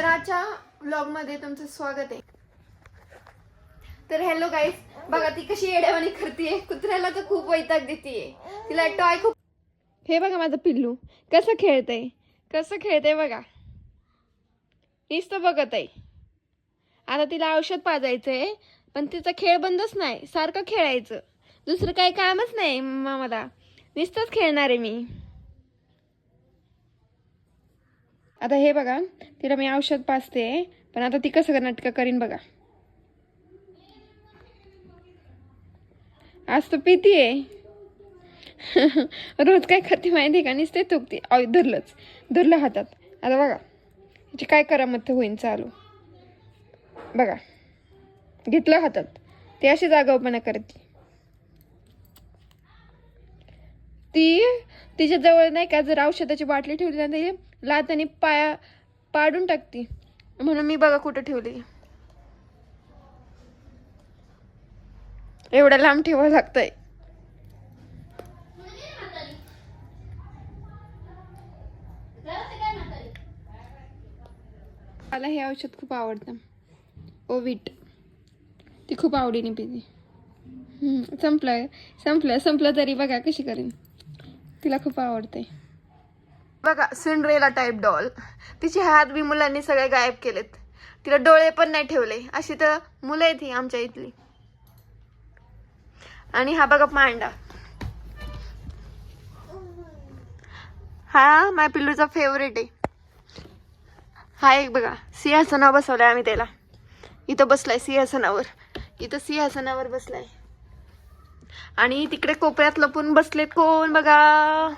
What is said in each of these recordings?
तर आजच्या व्लॉग मध्ये तुमचं स्वागत आहे। तर हॅलो गाईस, बघा ती कशी येड्यावानी करते। कुत्र्याला तर खूप वैताग देते, तिला टॉय खूप। हे बघा माझं पिल्लू कसं खेळतंय बघा, नुसतं बघत आहे। आता तिला औषध पाजायचंय, पण तिचा खेळ बंदच नाही, सारखं खेळायचं, दुसरं काही कामच नाही मला, नुसतंच खेळणार आहे मी। आता हे बघा, तिला मी औषध पाजते, पण आता ती कसं नाटकं करीन बघा। आज तर पितीये रोज काय करते माहिती का, नुसते थुकते। धरलं हातात। आता बघा तिची काय करामत होईन चालू, बघा घेतलं हातात, ती अशी जागावपणा करते। ती तिच्या जवळ नाही का, जर औषधाची बाटली ठेवली ना, ती लाताने पाडून टाकते, म्हणून मी बघा कुठं ठेवली, एवढं लांब ठेवावं लागतंय। मला हे औषध खूप आवडतं, ओविट, ती खूप आवडीने पिते। संपलं तरी बघा कशी करेन, तिला खूप आवडते। बघा सिंड्रेला टाईप डॉल, तिचे हात बी मुलांनी सगळे गायब केलेत, तिला डोळे पण नाही ठेवले, अशी तर मुलं आहेत ही आमच्या इथली। आणि हा बघा पांडा, हा माझ्या पिल्लूचा फेवरेट आहे। हा एक बघा सिंहासनावर बसवलाय आम्ही त्याला, इथं बसलाय सिंहासनावर बसलाय। आणि तिकडे कोपऱ्यात लपून बसलेत कोण बघा,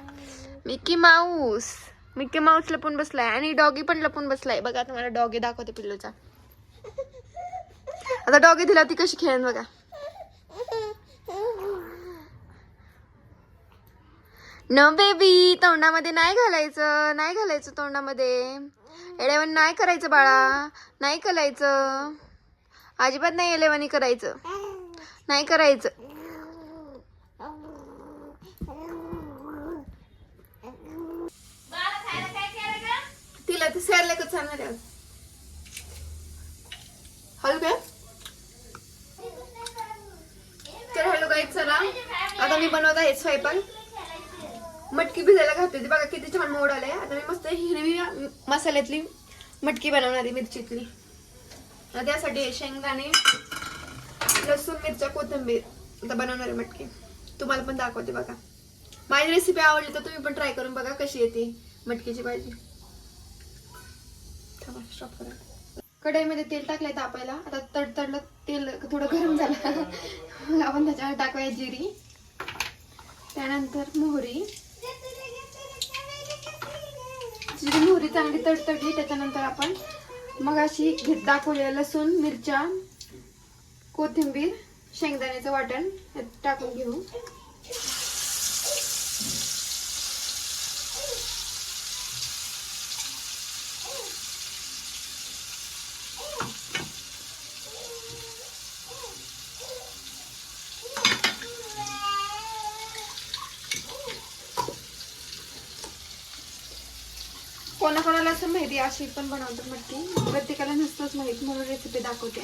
मिकी माऊस लपून बसलाय, आणि डॉगी पण लपून बसलाय बघा। तुम्हाला डॉगी दाखवते पिल्लूचा, आता डॉगी दिला ती कशी खेळेन बघा। न बेबी, तोंडामध्ये नाही घालायचं तोंडामध्ये, एडेवन नाही करायचं बाळा, नाही करायचं, अजिबात नाही एलेवणी करायचं, नाही करायचं। तिला ते सॅरला कसं सांगणार आहे हॅलो काय। तर हॅलो गाईज, चला आता मी बनवत आहे स्वयंपाक। मटकी भिजायला घातली होती बघा, किती छान मोड आले। आता मी मस्त हिरवी मसाल्यातली मटकी बनवणार आहे, मिरचीतली। त्यासाठी शेंगदाणे, लसूण, मिरच्या, कोथिंबीर आता बनवणार आहे मटकी, तुम्हाला पण दाखवते बघा। माझी रेसिपी आवडली तर तुम्ही पण ट्राय करून बघा कशी येते मटकीची भाजी। स्टॉप करा। कढईमध्ये तेल टाकलंय तापायला, आता तडतडलं तेल थोडं गरम झालं आपण त्याच्यावर टाकूया जिरी, त्यानंतर मोहरी चांगली तडतडली, त्याच्यानंतर आपण मगाशी दाखवलेलं लसूण, मिरच्या, कोथिंबीर, शेंगदाण्याचं वाटण टाकून घेऊ। कोणाकोणाला असं माहिती अशी पण बनवतात मटकी, प्रत्येकाला नसतंच माहित, म्हणून रेसिपी दाखवते।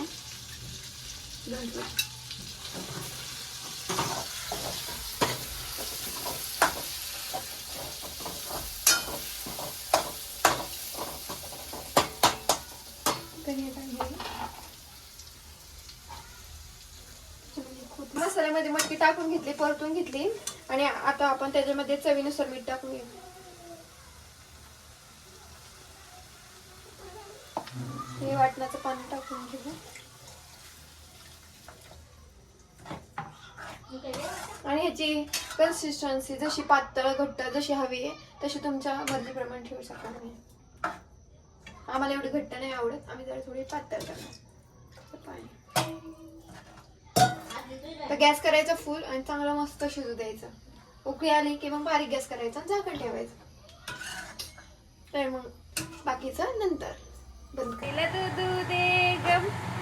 मसाल्यामध्ये मटकी टाकून घेतली, परतून घेतली, आणि आता आपण त्याच्यामध्ये चवीनुसार मीठ टाकून घेऊ। हे वाटणाचं पाणी टाकून घेऊ, आणि ह्याची कन्सिस्टन्सी जशी पातळ घट्ट जशी हवी आहे तशी तुमच्या मर्जीप्रमाणे ठेवू शकता तुम्ही। आम्हाला एवढी घट्ट नाही आवडत, आम्ही जरा थोडी पातळ करणार। तर गॅस करायचा फुल आणि चांगलं मस्त शिजू द्यायचं, उकळी आली की मग बारीक गॅस करायचा, झाकण ठेवायचं। तर मग बाकीचं नंतर बंद करायला। दूध दे ग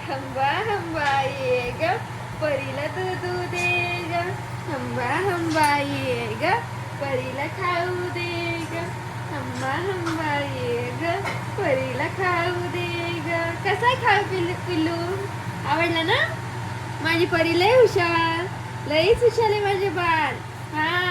हंबा हंबा ये ग, परीला दूध दे ग हंबा हंबा ये ग, परीला खाऊ दे ग हंबा हंबा ये ग, परीला खाऊ दे कसा खाऊ पिल्लू आवडला ना? माझी परी लय हुशार, लयच हुशार आहे माझे बाळ. हा